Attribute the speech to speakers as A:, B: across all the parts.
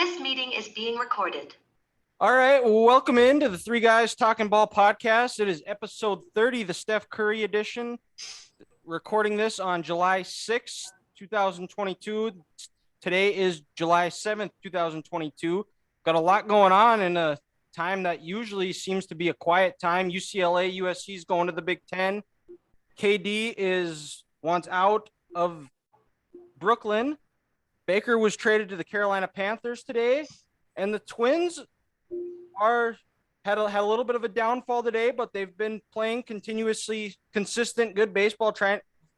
A: This meeting is being recorded.
B: All right, well, welcome into the Three Guys Talking Ball podcast. It is episode 30, the Steph Curry edition. Recording this on July 6th, 2022. Today is July 7th, 2022. Got a lot going on in a time that usually seems to be a quiet time. UCLA, USC is going to the Big Ten. KD wants out of Brooklyn. Baker was traded to the Carolina Panthers today, and the Twins had a little bit of a downfall today, but they've been playing consistent, good baseball,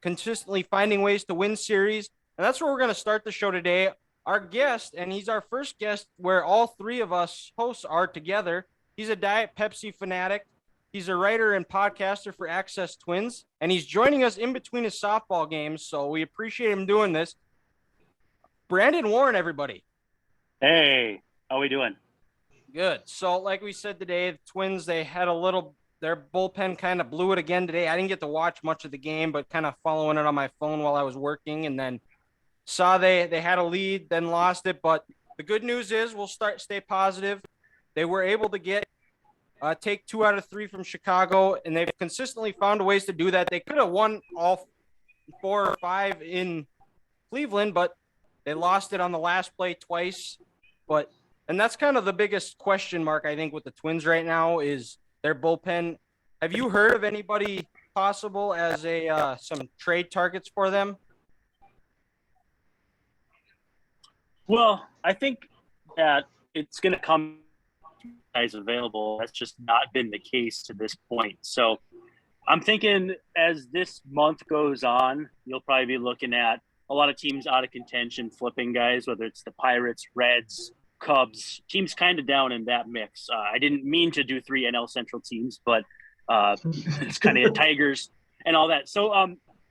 B: consistently finding ways to win series. And that's where we're going to start the show today. Our guest, and he's our first guest where all three of us hosts are together. He's a Diet Pepsi fanatic. He's a writer and podcaster for Access Twins, and he's joining us in between his softball games, so we appreciate him doing this. Brandon Warne, everybody.
C: Hey, how we doing?
B: Good. So like we said today, the Twins, their bullpen kind of blew it again today. I didn't get to watch much of the game, but kind of following it on my phone while I was working, and then saw they had a lead, then lost it. But the good news is stay positive. They were able to take 2 out of 3 from Chicago, and they've consistently found ways to do that. They could have won all 4 or 5 in Cleveland, but they lost it on the last play twice. And that's kind of the biggest question mark, I think, with the Twins right now is their bullpen. Have you heard of anybody possible as some trade targets for them?
C: Well, I think that it's going to come guys available. That's just not been the case to this point. So I'm thinking as this month goes on, you'll probably be looking at a lot of teams out of contention flipping guys, whether it's the Pirates, Reds, Cubs, teams kind of down in that mix. I didn't mean to do 3 NL Central teams, but it's kind of Tigers and all that. So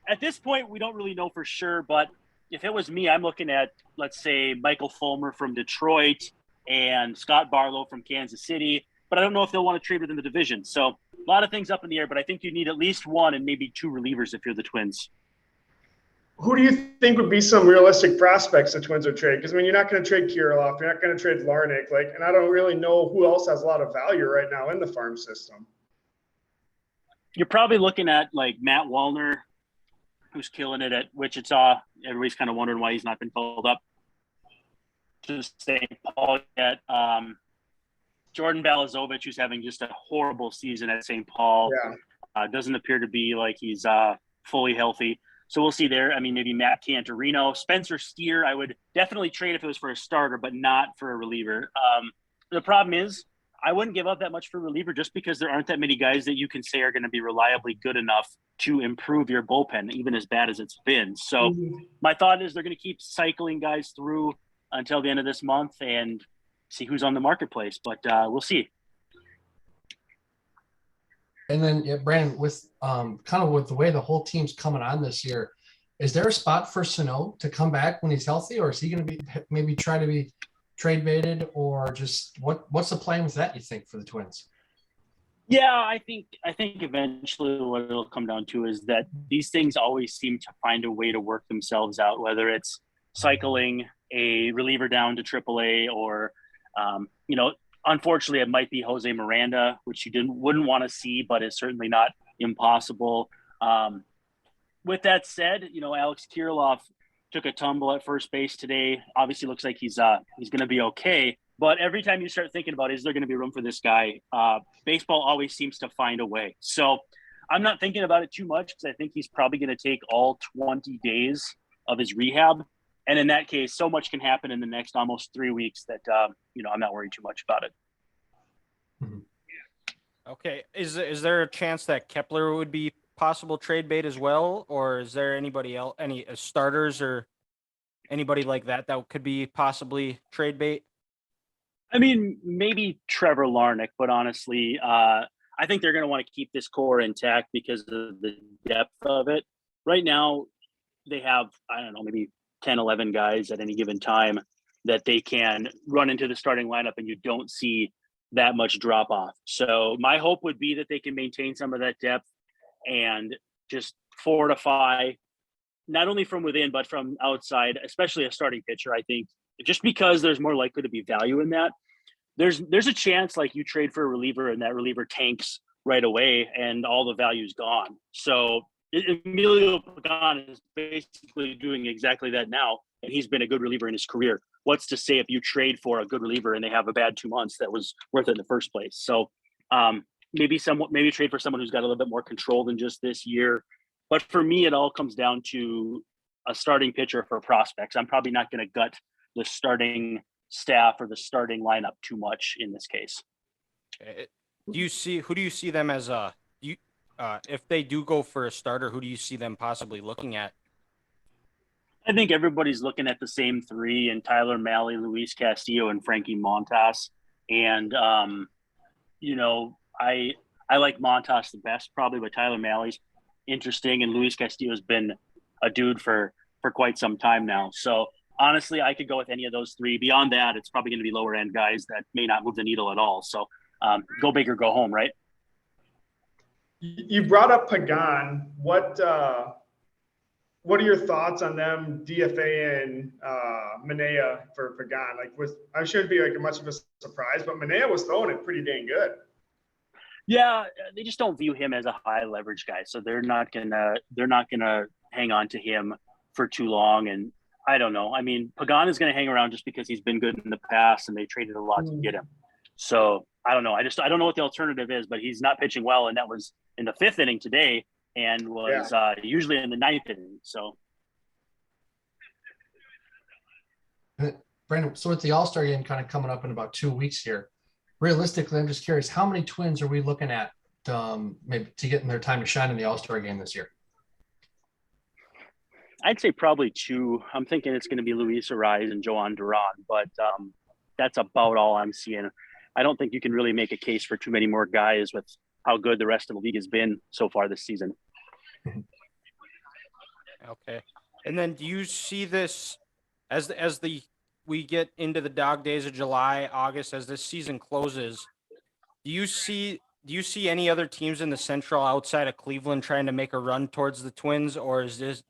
C: at this point, we don't really know for sure. But if it was me, I'm looking at, let's say, Michael Fulmer from Detroit and Scott Barlow from Kansas City. But I don't know if they'll want to trade within the division. So a lot of things up in the air, but I think you need at least 1 and maybe 2 relievers if you're the Twins.
D: Who do you think would be some realistic prospects the Twins would trade? Because, I mean, you're not going to trade Kirilloff. You're not going to trade Larnach. And I don't really know who else has a lot of value right now in the farm system.
C: You're probably looking at, Matt Wallner, who's killing it at Wichita. Everybody's kind of wondering why he's not been called up to St. Paul yet. Jordan Balazovic, who's having just a horrible season at St. Paul.
D: Yeah.
C: Doesn't appear to be like he's fully healthy. So we'll see there. I mean, maybe Matt Cantorino. Spencer Steer, I would definitely trade if it was for a starter, but not for a reliever. The problem is I wouldn't give up that much for a reliever just because there aren't that many guys that you can say are going to be reliably good enough to improve your bullpen, even as bad as it's been. So my thought is they're going to keep cycling guys through until the end of this month and see who's on the marketplace. But we'll see.
E: And then, Brandon, with with the way the whole team's coming on this year, is there a spot for Sano to come back when he's healthy, or is he going to be maybe try to be trade baited, or just what's the plan with that, you think, for the Twins?
C: Yeah, I think eventually what it'll come down to is that these things always seem to find a way to work themselves out, whether it's cycling a reliever down to AAA or, unfortunately, it might be Jose Miranda, which you wouldn't want to see, but is certainly not impossible. With that said, Alex Kirilloff took a tumble at first base today. Obviously, looks like he's going to be okay. But every time you start thinking about, is there going to be room for this guy? Baseball always seems to find a way. So I'm not thinking about it too much because I think he's probably going to take all 20 days of his rehab. And in that case, so much can happen in the next almost 3 weeks that, I'm not worried too much about it.
B: Okay. Is there a chance that Kepler would be possible trade bait as well? Or is there anybody else, any starters or anybody like that could be possibly trade bait?
C: I mean, maybe Trevor Larnach, but honestly, I think they're going to want to keep this core intact because of the depth of it. Right now, they have, maybe 10, 11 guys at any given time that they can run into the starting lineup and you don't see that much drop off. So my hope would be that they can maintain some of that depth and just fortify not only from within, but from outside, especially a starting pitcher. I think just because there's more likely to be value in that. There's a chance like you trade for a reliever and that reliever tanks right away and all the value's gone. So Emilio Pagan is basically doing exactly that now, and he's been a good reliever in his career. What's to say if you trade for a good reliever and they have a bad 2 months that was worth it in the first place? So maybe trade for someone who's got a little bit more control than just this year. But for me, it all comes down to a starting pitcher for prospects. I'm probably not going to gut the starting staff or the starting lineup too much in this case.
B: Who do you see them as if they do go for a starter, who do you see them possibly looking at?
C: I think everybody's looking at the same three, and Tyler Mahle, Luis Castillo, and Frankie Montas. And I like Montas the best probably, but Tyler Mahle's interesting, and Luis Castillo's been a dude for quite some time now. So honestly, I could go with any of those three. Beyond that, it's probably going to be lower end guys that may not move the needle at all. So go big or go home, right?
D: You brought up Pagan. What are your thoughts on them DFA and Manea for Pagan? I shouldn't be like much of a surprise, but Manea was throwing it pretty dang good.
C: Yeah, they just don't view him as a high leverage guy, so they're not gonna hang on to him for too long. And I don't know. I mean, Pagan is going to hang around just because he's been good in the past, and they traded a lot to get him. So I don't know. I don't know what the alternative is, but he's not pitching well, and that was in the 5th inning today, and was usually in the 9th inning. So,
E: Brandon, so with the All-Star game kind of coming up in about 2 weeks here, realistically, I'm just curious, how many Twins are we looking at maybe to get in their time to shine in the All-Star game this year?
C: I'd say probably 2. I'm thinking it's going to be Luis Ariz and Joan Durant, but that's about all I'm seeing. I don't think you can really make a case for too many more guys with how good the rest of the league has been so far this season.
B: Okay. And then do you see this as we get into the dog days of July, August, as this season closes, do you see any other teams in the Central outside of Cleveland trying to make a run towards the Twins, or has this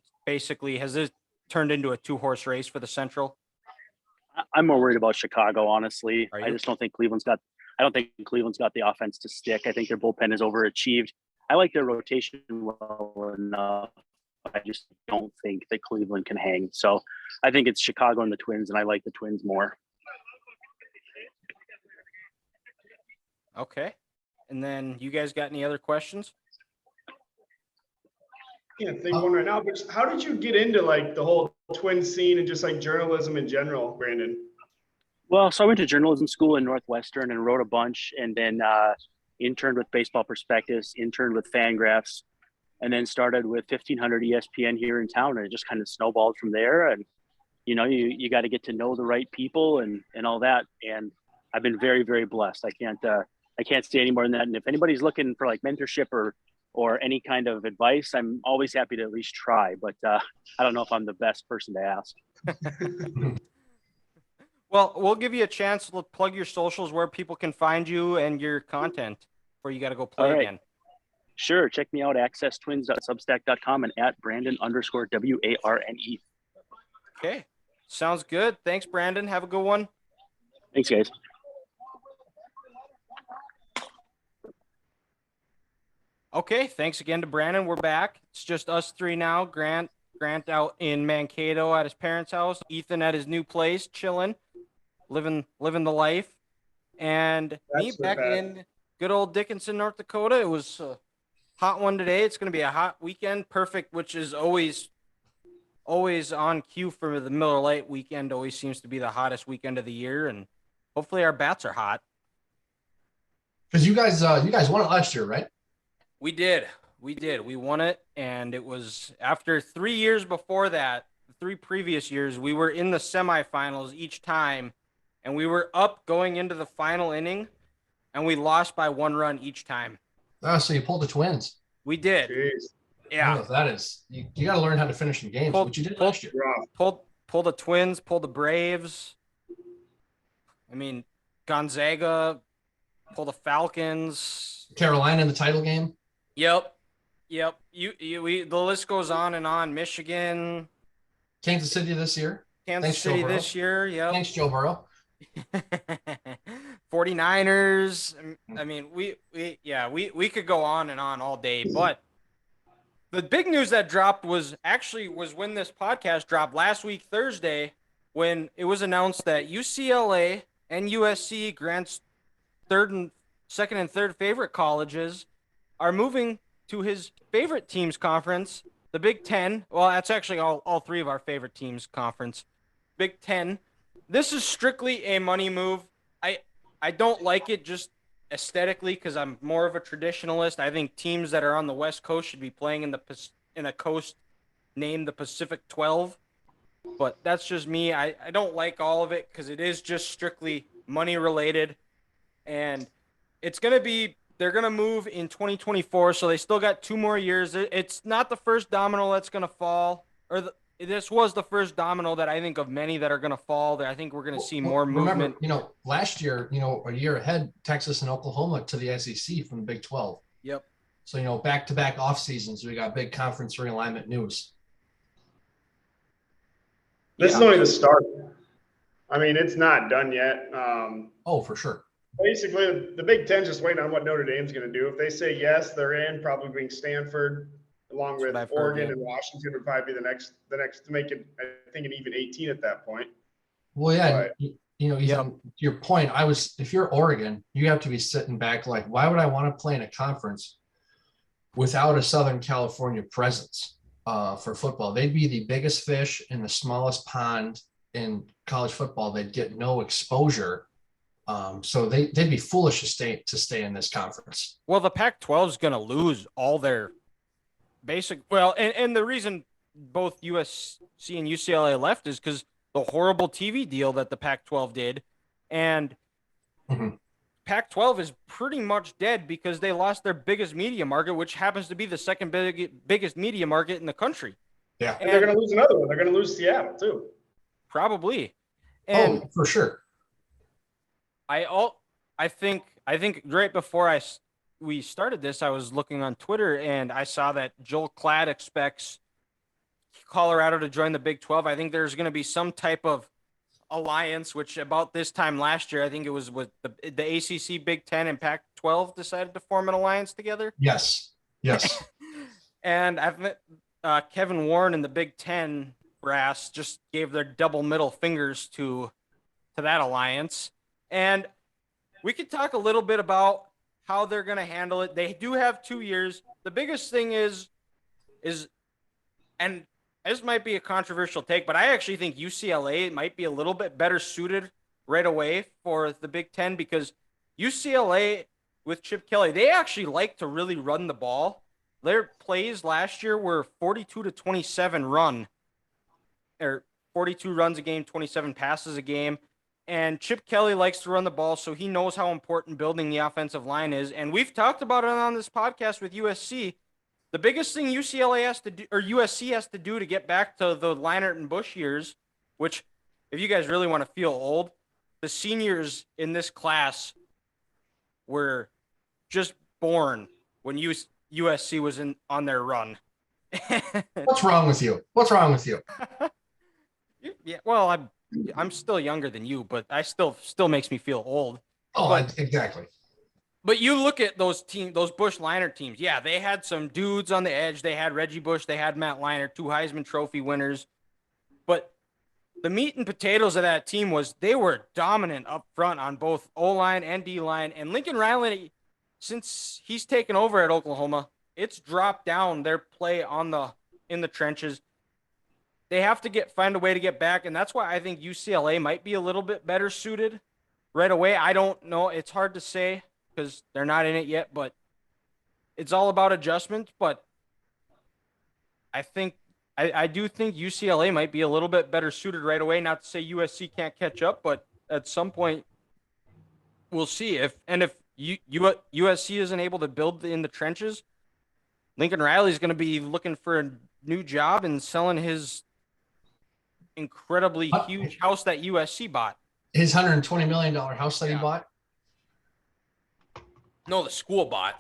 B: turned into a 2-horse race for the Central?
C: I'm more worried about Chicago, honestly. I just don't think Cleveland's got the offense to stick. I think their bullpen is overachieved. I like their rotation well enough. I just don't think that Cleveland can hang. So I think it's Chicago and the Twins, and I like the Twins more.
B: Okay. And then you guys got any other questions?
D: Can't think of one right now, but how did you get into like the whole twin scene and just like journalism in general, Brandon?
C: Well, so I went to journalism school in Northwestern and wrote a bunch, and then interned with Baseball Prospectus, interned with Fangraphs, and then started with 1500 ESPN here in town, and it just kind of snowballed from there. And you got to get to know the right people and all that. And I've been very, very blessed. I can't say any more than that. And if anybody's looking for like mentorship or any kind of advice, I'm always happy to at least try, but I don't know if I'm the best person to ask.
B: Well, we'll give you a chance to plug your socials, where people can find you and your content, before you got to go play again.
C: Sure. Check me out, accesstwins.substack.com and at Brandon_WARNE.
B: Okay. Sounds good. Thanks, Brandon. Have a good one.
C: Thanks, guys.
B: Okay, thanks again to Brandon. We're back. It's just us three now. Grant out in Mankato at his parents' house. Ethan at his new place, chilling, living the life. And me back in good old Dickinson, North Dakota. It was a hot one today. It's going to be a hot weekend. Perfect, which is always on cue for the Miller Lite weekend. Always seems to be the hottest weekend of the year, and hopefully our bats are hot.
E: Because you guys won it last year, right?
B: We did. We won it, and it was after 3 years before that, the 3 previous years, we were in the semifinals each time, and we were up going into the final inning, and we lost by 1 run each time.
E: Oh, so you pulled the Twins.
B: We did.
D: Jeez.
B: Yeah.
E: Oh, that is, you got to learn how to finish in games, which you did last year.
B: Pulled the Twins, pulled the Braves. I mean, Gonzaga, pulled the Falcons.
E: Carolina in the title game.
B: Yep. The list goes on and on. Michigan.
E: Kansas City this year.
B: Kansas
E: Thanks,
B: City
E: Joe Burrow.
B: this year. Yep.
E: Thanks, Joe Burrow.
B: 49ers. I mean, we could go on and on all day, but the big news that dropped was when this podcast dropped last week, Thursday, when it was announced that UCLA and USC, Grant's second and third favorite colleges, are moving to his favorite team's conference, the Big Ten. Well, that's actually all three of our favorite teams' conference, Big Ten. This is strictly a money move. I don't like it just aesthetically because I'm more of a traditionalist. I think teams that are on the West Coast should be playing in a coast named the Pacific 12. But that's just me. I don't like all of it because it is just strictly money related. And they're going to move in 2024, so they still got 2 more years. It's not the first domino that's going to fall, this was the first domino that I think of many that are going to fall. That I think we're going to see more movement.
E: Remember, last year, a year ahead, Texas and Oklahoma to the SEC from the Big 12.
B: Yep.
E: So, back-to-back off seasons, we got big conference realignment news.
D: This is only the start. I mean, it's not done yet.
E: For sure.
D: Basically, the Big Ten's just waiting on what Notre Dame's going to do. If they say yes, they're in. Probably being Stanford, along with Oregon and Washington, would probably be the next to make it. I think an even 18 at that point.
E: Well, yeah, to your point, if you're Oregon, you have to be sitting back like, why would I want to play in a conference without a Southern California presence for football? They'd be the biggest fish in the smallest pond in college football. They'd get no exposure. So they'd be foolish to stay in this conference.
B: Well, the Pac-12 is going to lose all their and the reason both USC and UCLA left is because the horrible TV deal that the Pac-12 did, and Pac-12 is pretty much dead because they lost their biggest media market, which happens to be the second biggest media market in the country.
E: Yeah,
D: and they're going to lose another one. They're going to lose Seattle too.
B: Probably. And
E: for sure.
B: I think right before we started this, I was looking on Twitter and I saw that Joel Klatt expects Colorado to join the Big 12. I think there's going to be some type of alliance, which about this time last year, I think it was with the ACC, Big 10, and Pac-12 decided to form an alliance together.
E: Yes.
B: And Kevin Warne and the Big 10 brass just gave their double middle fingers to that alliance. And we could talk a little bit about how they're going to handle it. They do have 2 years. The biggest thing is, and this might be a controversial take, but I actually think UCLA might be a little bit better suited right away for the Big Ten because UCLA with Chip Kelly, they actually like to really run the ball. Their plays last year were 42-27 run, or 42 runs a game, 27 passes a game. And Chip Kelly likes to run the ball, so he knows how important building the offensive line is. And we've talked about it on this podcast with USC. The biggest thing UCLA has to do, or USC has to do to get back to the Leinart and Bush years, which, if you guys really want to feel old, the seniors in this class were just born when USC was on their run.
E: What's wrong with you?
B: Yeah, well, I'm still younger than you, but I still makes me feel old.
E: Exactly.
B: But you look at those Bush Leinart teams. Yeah, they had some dudes on the edge. They had Reggie Bush. They had Matt Leinart, 2 Heisman Trophy winners. But the meat and potatoes of that team was they were dominant up front on both O-line and D-line. And Lincoln Riley, since he's taken over at Oklahoma, it's dropped down their play in the trenches. They have to find a way to get back, and that's why I think UCLA might be a little bit better suited right away. I don't know. It's hard to say because they're not in it yet, but it's all about adjustment. But I do think UCLA might be a little bit better suited right away. Not to say USC can't catch up, but at some point we'll see. If USC isn't able to build in the trenches, Lincoln Riley is going to be looking for a new job and selling his incredibly huge house that USC bought.
E: His $120 million house that he bought?
B: No, the school bought.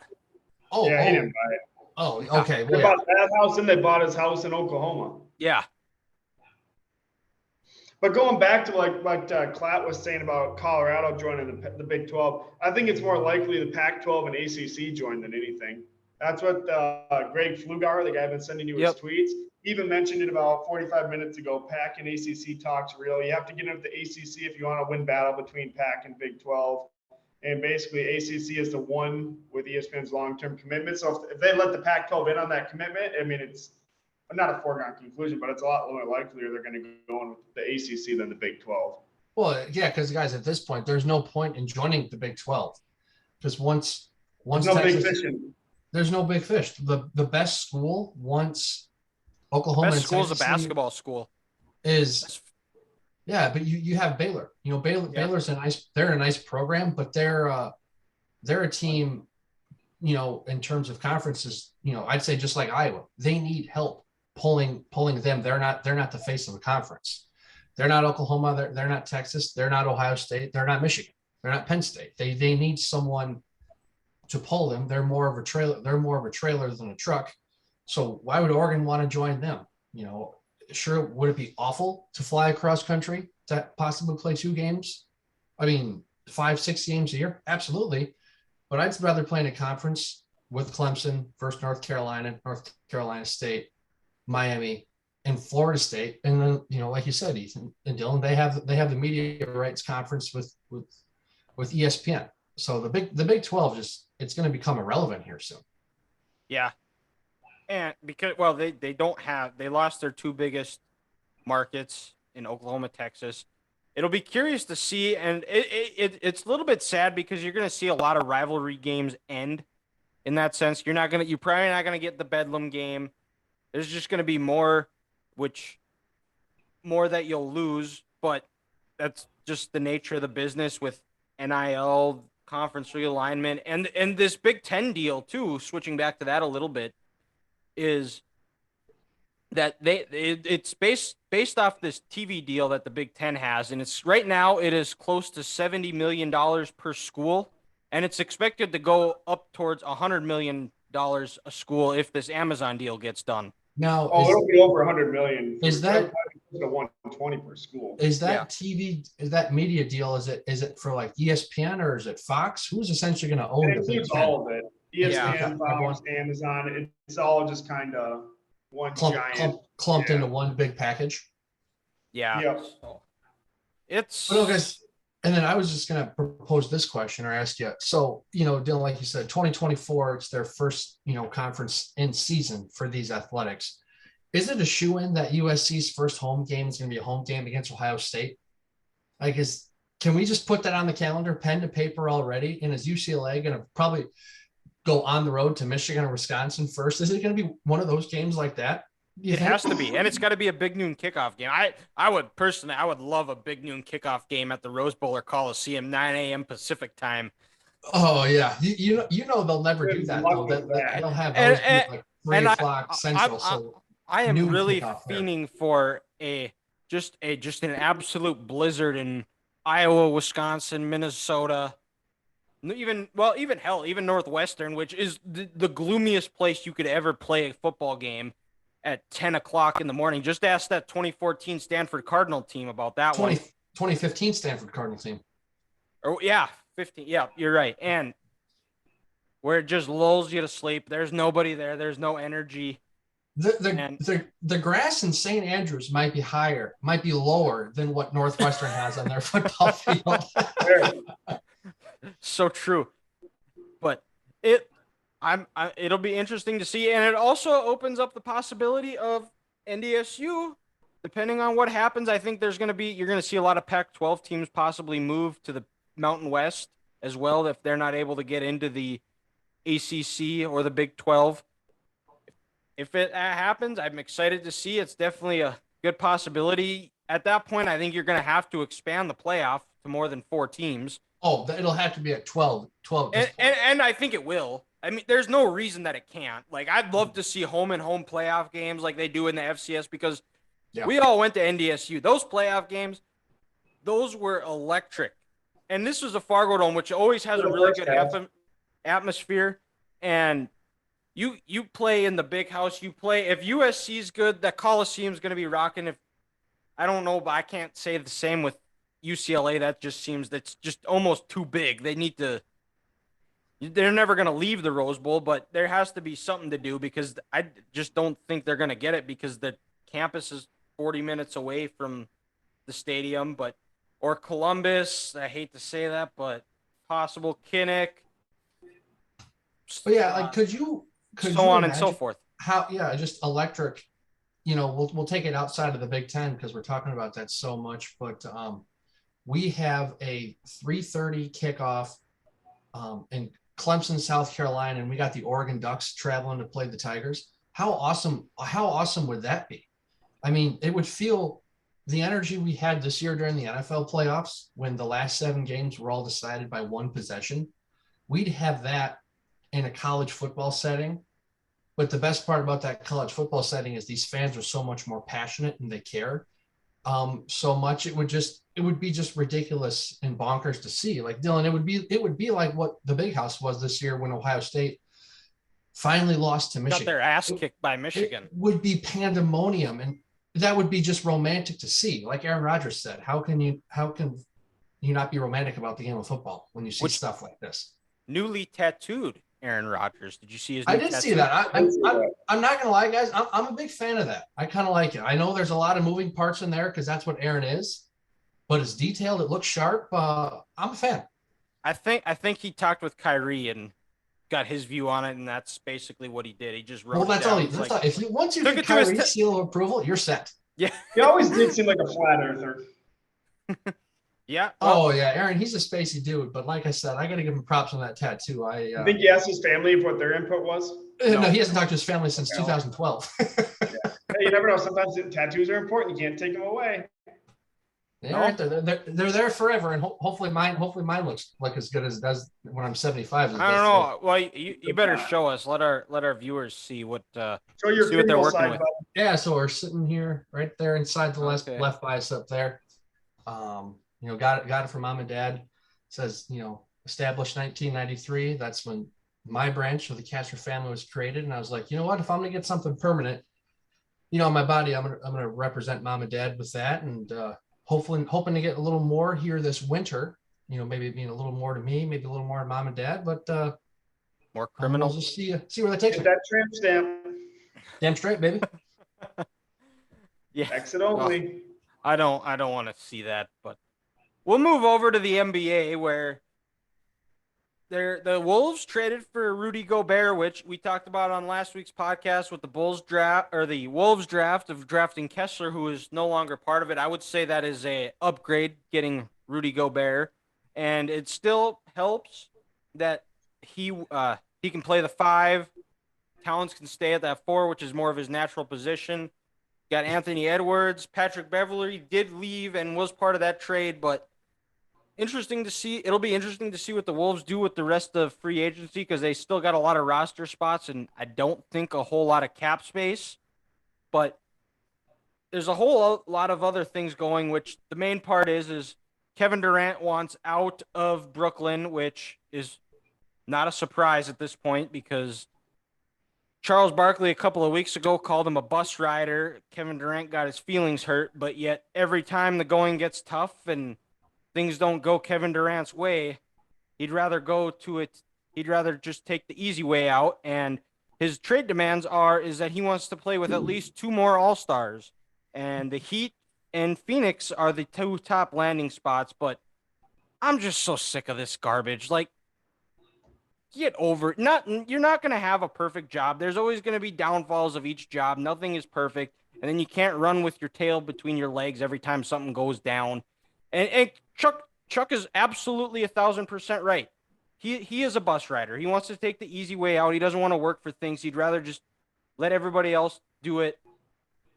D: He didn't buy it.
E: Oh, okay.
D: They bought that house and they bought his house in Oklahoma.
B: Yeah.
D: But going back to like what Klatt was saying about Colorado joining the Big 12, I think it's more likely the Pac-12 and ACC join than anything. That's what Greg Flugar, the guy I've been sending you his tweets, even mentioned it about 45 minutes ago. Pac and ACC talks real. You have to get into the ACC if you want to win battle between Pac and Big 12. And basically, ACC is the one with ESPN's long-term commitment. So if they let the Pac-12 in on that commitment, I mean, it's not a foregone conclusion, but it's a lot more likely they're going to go on with the ACC than the Big 12.
E: Well, yeah, because guys, at this point, there's no point in joining the Big 12 because once
D: There's no
E: Texas,
D: big fishing.
E: there's no big fish. The best school once Oklahoma
B: Best
E: and
B: school is a
E: Texas
B: basketball school.
E: is yeah, but you have Baylor. You know, Baylor's they're a nice program, but they're a team, you know, in terms of conferences, you know, I'd say just like Iowa, they need help pulling them. They're not the face of the conference. They're not Oklahoma, they're not Texas, they're not Ohio State, they're not Michigan, they're not Penn State. They need someone to pull them. They're more of a trailer than a truck. So why would Oregon want to join them? You know, sure, would it be awful to fly across country to possibly play 2 games? I mean, 5-6 games a year? Absolutely. But I'd rather play in a conference with Clemson, first North Carolina State, Miami, and Florida State. And then, you know, like you said, Ethan and Dylan, they have the media rights conference with ESPN. So the Big 12 it's going to become irrelevant here soon.
B: Yeah. And because, well, they lost their 2 biggest markets in Oklahoma, Texas. It'll be curious to see. And it's a little bit sad because you're going to see a lot of rivalry games end in that sense. You're probably not going to get the Bedlam game. There's just going to be more that you'll lose, but that's just the nature of the business with NIL, conference realignment, and this Big Ten deal too, switching back to that a little bit, is that it's based off this TV deal that the Big Ten has, and it's right now it is close to $70 million per school, and it's expected to go up towards $100 million a school if this Amazon deal gets done.
E: Now,
D: it'll be over 100 million.
E: Is that
D: 120 per school?
E: Is that TV? Is that media deal? Is it for like ESPN or is it Fox? Who's essentially going to own
D: It
E: the Big
D: includes
E: Ten?
D: all of it. ESPN, Fox, Amazon. It's all just kind of one
E: clumped into one big package.
B: Yeah.
D: Yep.
B: So it's.
E: Well, guys, and then I was just going to propose this question or ask you. So, you know, Dylan, like you said, 2024, it's their first, you know, conference in season for these athletics. Is it a shoe-in that USC's first home game is going to be a home game against Ohio State? Can we just put that on the calendar, pen to paper already? And is UCLA going to probably go on the road to Michigan or Wisconsin first? Is it going to be one of those games like that?
B: It has to be, and it's got to be a big noon kickoff game. I would love a big noon kickoff game at the Rose Bowl or Coliseum, 9 a.m. Pacific time.
E: Oh yeah, you know they'll never do that though. They'll have those like 3 o'clock Central.
B: I am really fiending for just an absolute blizzard in Iowa, Wisconsin, Minnesota, even Northwestern, which is the gloomiest place you could ever play a football game at 10 o'clock in the morning. Just ask that 2014 Stanford Cardinal team about that
E: 2015 Stanford Cardinal team.
B: Oh yeah, 15. Yeah, you're right. And where it just lulls you to sleep. There's nobody there. There's no energy.
E: The grass in St. Andrews might be lower than what Northwestern has on their football field.
B: So true. But it'll be interesting to see, and it also opens up the possibility of NDSU, depending on what happens. I think you're going to see a lot of Pac-12 teams possibly move to the Mountain West as well if they're not able to get into the ACC or the Big 12. If it happens, I'm excited to see. It's definitely a good possibility. At that point, I think you're going to have to expand the playoff to more than 4 teams.
E: Oh, it'll have to be at 12.
B: And I think it will. I mean, there's no reason that it can't. Like, I'd love to see home and home playoff games like they do in the FCS because we all went to NDSU. Those playoff games, those were electric. And this was a Fargo Dome, which always has a really good atmosphere. And you play in the big house. If USC's good, that Coliseum's going to be rocking. I don't know, but I can't say the same with UCLA. That just seems that's just almost too big. They need to. They're never going to leave the Rose Bowl, but there has to be something to do because I just don't think they're going to get it because the campus is 40 minutes away from the stadium. But or Columbus, I hate to say that, but possible Kinnick.
E: But yeah, like could
B: so
E: you
B: on and so
E: imagine
B: forth.
E: how just electric, we'll take it outside of the Big Ten because we're talking about that so much, but we have a 3:30 kickoff in Clemson, South Carolina, and we got the Oregon Ducks traveling to play the Tigers. How awesome would that be? I mean, it would feel the energy we had this year during the NFL playoffs when the last 7 games were all decided by one possession. We'd have that in a college football setting. But the best part about that college football setting is these fans are so much more passionate and they care so much. It would be just ridiculous and bonkers to see. Like Dylan, it would be like what the Big House was this year when Ohio State finally lost to Michigan.
B: Got their ass kicked by Michigan.
E: It would be pandemonium, and that would be just romantic to see. Like Aaron Rodgers said, how can you not be romantic about the game of football when you see stuff like this?
B: Newly tattooed Aaron Rodgers. Did you see his?
E: I did see that. I'm not gonna lie, guys. I'm a big fan of that. I kind of like it. I know there's a lot of moving parts in there because that's what Aaron is, but it's detailed. It looks sharp. I'm a fan.
B: I think he talked with Kyrie and got his view on it, and that's basically what he did. He just wrote.
E: Well, that's all. Once you get Kyrie's seal of approval, you're set.
B: Yeah.
D: He always did seem like a flat earther.
B: Yeah.
E: Oh yeah, Aaron. He's a spacey dude, but like I said, I got to give him props on that tattoo. I
D: think he asked his family what their input was.
E: No, he hasn't talked to his family since 2012.
D: Yeah. Hey, you never know. Sometimes tattoos are important. You can't take them away.
E: Yeah, they're there forever, and hopefully mine looks like as good as it does when I'm 75.
B: I don't know. Well, you better show us. Let our viewers see what
D: show your
B: see what they're working with.
E: Yeah, so we're sitting here right there inside the left bicep there. Got it from mom and dad. It says, established 1993. That's when my branch of the Castro family was created. And I was like, you know what, if I'm going to get something permanent, on my body, I'm going to represent mom and dad with that. And hoping to get a little more here this winter, maybe being a little more to me, maybe a little more to mom and dad, but
B: more criminals.
E: We'll just see where that takes me.
D: That tramp stamp.
E: Damn straight, baby.
D: Yeah. Exit only.
B: I don't want to see that, but we'll move over to the NBA where the Wolves traded for Rudy Gobert, which we talked about on last week's podcast with the the Wolves draft of drafting Kessler, who is no longer part of it. I would say that is a upgrade getting Rudy Gobert, and it still helps that he can play the 5. Towns can stay at that 4, which is more of his natural position. Got Anthony Edwards. Patrick Beverley did leave and was part of that trade, but interesting to see. It'll be interesting to see what the Wolves do with the rest of free agency because they still got a lot of roster spots and I don't think a whole lot of cap space. But there's a whole lot of other things going, which the main part is Kevin Durant wants out of Brooklyn, which is not a surprise at this point because Charles Barkley a couple of weeks ago called him a bus rider. Kevin Durant got his feelings hurt, but yet every time the going gets tough and things don't go Kevin Durant's way, he'd rather just take the easy way out. And his trade demands is that he wants to play with at least 2 more All-Stars. And the Heat and Phoenix are the 2 top landing spots, but I'm just so sick of this garbage. Like, get over it. You're not going to have a perfect job. There's always going to be downfalls of each job. Nothing is perfect. And then you can't run with your tail between your legs every time something goes down. And Chuck is absolutely 1,000% right. He is a bus rider. He wants to take the easy way out. He doesn't want to work for things. He'd rather just let everybody else do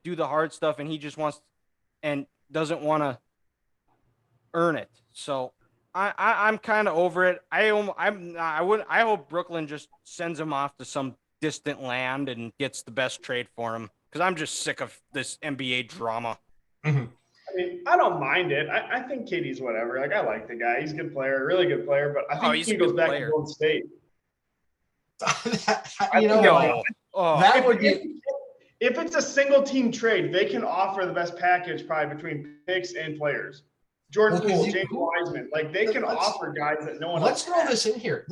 B: the hard stuff, and he just wants and doesn't want to earn it. So I'm kind of over it. I hope Brooklyn just sends him off to some distant land and gets the best trade for him because I'm just sick of this NBA drama.
E: Mm-hmm.
D: I mean, I don't mind it. I think KD's whatever. Like, I like the guy. He's a good player, really good player. But I think he goes back to Golden State.
E: That would be
D: if it's a single team trade, they can offer the best package probably between picks and players. Jordan
E: Well, 'cause
D: Poole,
E: you-
D: James Wiseman, like they can
E: Let's-
D: offer guys that no one
E: Let's
D: else
E: throw
D: has.
E: this in here.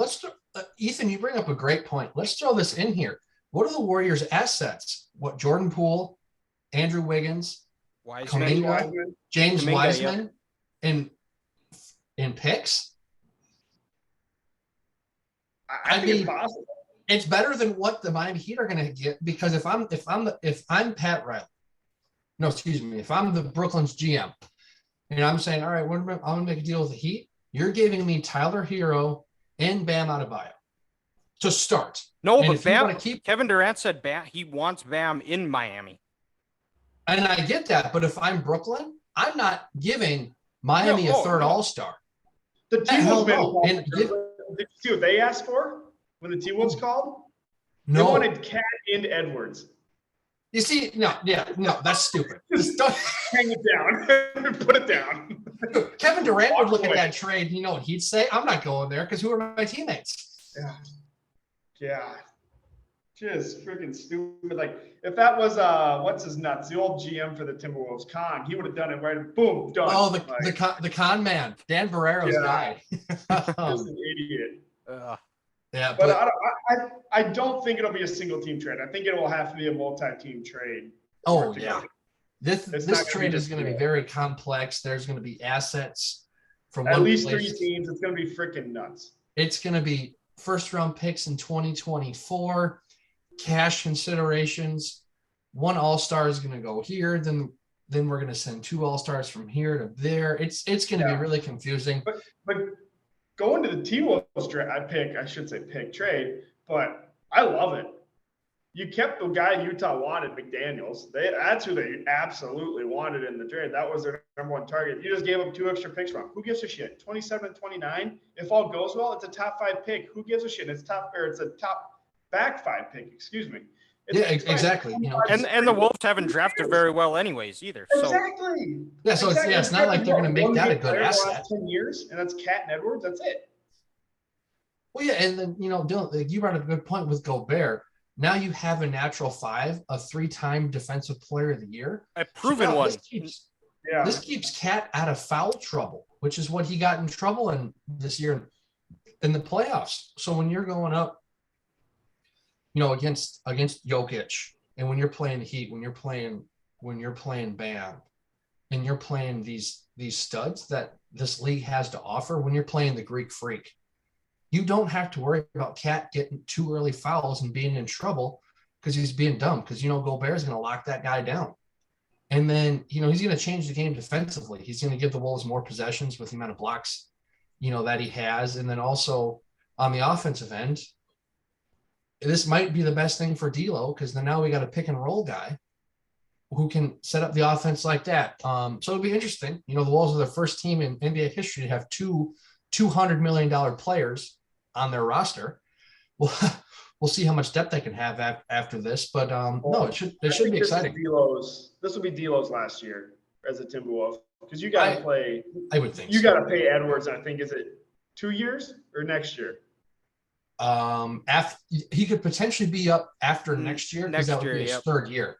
E: Ethan, you bring up a great point. Let's throw this in here. What are the Warriors' assets? What Jordan Poole, Andrew Wiggins,
B: Wiseman.
E: Kuminga, James
B: Kuminga,
E: Wiseman, in picks?
D: I think
E: mean,
D: it's possible.
E: It's better than what the Miami Heat are going to get, because if I'm Pat Riley, no, excuse me, if I'm the Brooklyn's GM, and I'm saying, all right, I'm going to make a deal with the Heat. You're giving me Tyler Hero and Bam Adebayo to start.
B: No,
E: And
B: but
E: if you
B: Bam.
E: wanna keep-
B: Kevin Durant said Bam. He wants Bam in Miami.
E: And I get that, but if I'm Brooklyn, I'm not giving Miami
B: No,
E: a third
B: no.
E: All-Star.
D: The
E: hell
D: T-Wolves been
E: no.
D: called.
E: And
D: Did you see what they asked for when the T-Wolves called? They
E: No,
D: wanted Cat and Edwards.
E: you see, no, that's stupid. Just don't-
D: Hang it down. Put it down.
E: Kevin Durant would look at
D: Walk away.
E: that trade. You know what he'd say? I'm not going there because who are my teammates?
D: Yeah. Yeah. Just freaking stupid. Like if that was what's his nuts, the old GM for the Timberwolves, Khan, he would have done it right. Boom, done.
E: Oh,
D: Like,
E: the con man, Dan Barrero's
D: Yeah.
E: guy.
D: just an idiot.
E: Yeah,
D: But
E: but
D: I don't think it'll be a single team trade. I think it will have to be a multi-team trade. for
E: oh
D: it to
E: yeah,
D: go.
E: this
D: It's not
E: this
D: gonna be
E: trade is
D: just
E: going to be
D: one.
E: very complex. There's going to be assets from
D: At
E: one
D: least
E: place.
D: 3 teams. It's gonna be freaking nuts.
E: It's going to be first round picks in 2024, cash considerations. One All-Star is going to go here, then we're going to send 2 All-Stars from here to there. It's going to be
D: Yeah.
E: really confusing.
D: But going to the T-Wolves trade, but I love it. You kept the guy Utah wanted, McDaniels. That's who they absolutely wanted in the trade. That was their number one target. You just gave up 2 extra picks from. Who gives a shit? 27 and 29. If all goes well, it's a top 5 pick. Who gives a shit? It's a top back 5 pick. Excuse me. It's fine.
E: Exactly. You know,
B: And the Wolves haven't drafted very well anyways either. So
D: Exactly.
E: yeah. So it's not like they're going to make that a good asset.
D: 10 years, and that's Cat and Edwards. That's it.
E: Well, yeah, and then Dylan, like you brought up a good point with Gobert. Now you have a natural 5, a 3-time Defensive Player of the Year.
B: a proven
E: So now
B: one.
D: Yeah.
E: This keeps Cat out of foul trouble, which is what he got in trouble in this year in the playoffs. So when you're going up, against Jokic, and when you're playing the Heat, when you're playing Bam, and you're playing these studs that this league has to offer, when you're playing the Greek Freak, you don't have to worry about Cat getting 2 early fouls and being in trouble because he's being dumb, because Gobert is going to lock that guy down. And then, he's going to change the game defensively. He's going to give the Wolves more possessions with the amount of blocks, that he has. And then also on the offensive end, this might be the best thing for D'Lo, because then now we got a pick and roll guy who can set up the offense like that. So it'll be interesting. The Wolves are the first team in NBA history to have 2 $200 million players on their roster. We'll see how much depth they can have after this, but no, it should be exciting.
D: This will be D'Lo's last year as a Timberwolf, because you got to play.
E: I would think
D: you got to pay Edwards. I think, is it 2 years or next year?
E: After he could potentially be up after next year, because that would be his third year.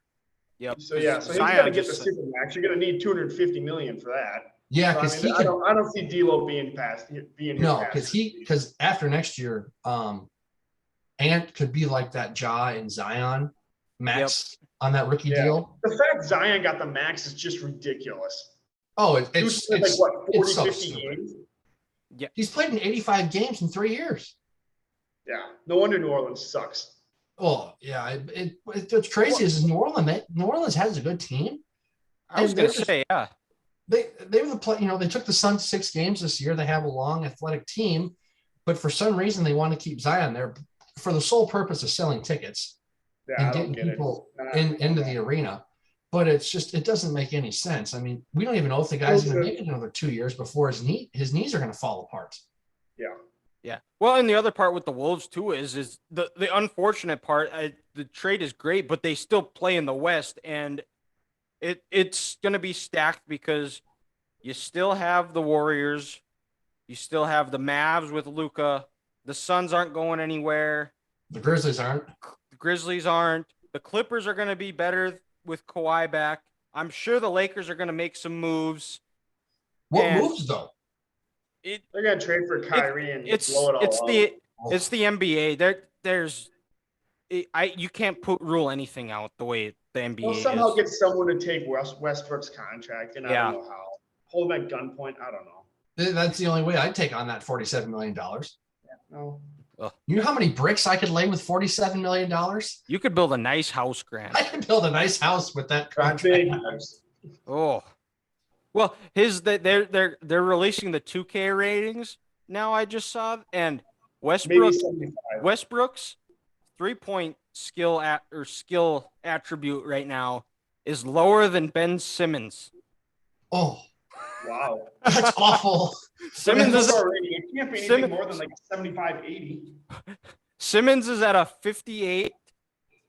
B: Yep.
D: So he's got to get the super max. You're going to need $250 million for that.
E: Yeah, because
D: so, I don't see D'Lo being here.
E: No, because after next year, Ant could be like that Ja and Zion max on that rookie deal.
D: The fact Zion got the max is just ridiculous.
E: Oh, it's
D: like what, 40,
E: so
D: 50
E: stupid.
D: games?
B: Yeah.
E: He's played in 85 games in 3 years.
D: Yeah, no wonder New Orleans sucks.
E: Oh yeah, what's crazy is New Orleans has a good team.
B: I was going to say, yeah.
E: They were the play. They took the Suns 6 games this year. They have a long athletic team, but for some reason they want to keep Zion there for the sole purpose of selling tickets and getting people into the arena. But it doesn't make any sense. I mean, we don't even know if the guy's going to make it another 2 years before his knees are going to fall apart.
D: Yeah.
B: Yeah. Well, and the other part with the Wolves too is the unfortunate part. The trade is great, but they still play in the West, and it's going to be stacked because you still have the Warriors, you still have the Mavs with Luka. The Suns aren't going anywhere.
E: The Grizzlies aren't.
B: The Grizzlies aren't. The Clippers are going to be better with Kawhi back. I'm sure the Lakers are going to make some moves.
E: What
B: And
E: moves though?
D: They're gonna trade for Kyrie and blow it all
B: it's
D: up.
B: it's the NBA. You can't rule anything out the way the NBA
D: They'll somehow
B: is.
D: get someone to take Westbrook's contract, and I
B: Yeah.
D: don't know how. Hold him at gunpoint. I don't know.
E: That's the only way I'd take on that $47 million.
D: No.
E: You know how many bricks I could lay with $47 million?
B: You could build a nice house, Grant.
E: I could build a nice house with that contract.
D: Big house.
B: Oh, well, they're releasing the 2K ratings now. I just saw, and
D: Maybe 75.
B: Westbrook's 3-point skill attribute right now is lower than Ben Simmons.
E: Oh,
D: Wow.
E: that's awful.
B: Simmons is
D: It can't be anything more than like 75, 80.
B: Simmons is at a 58.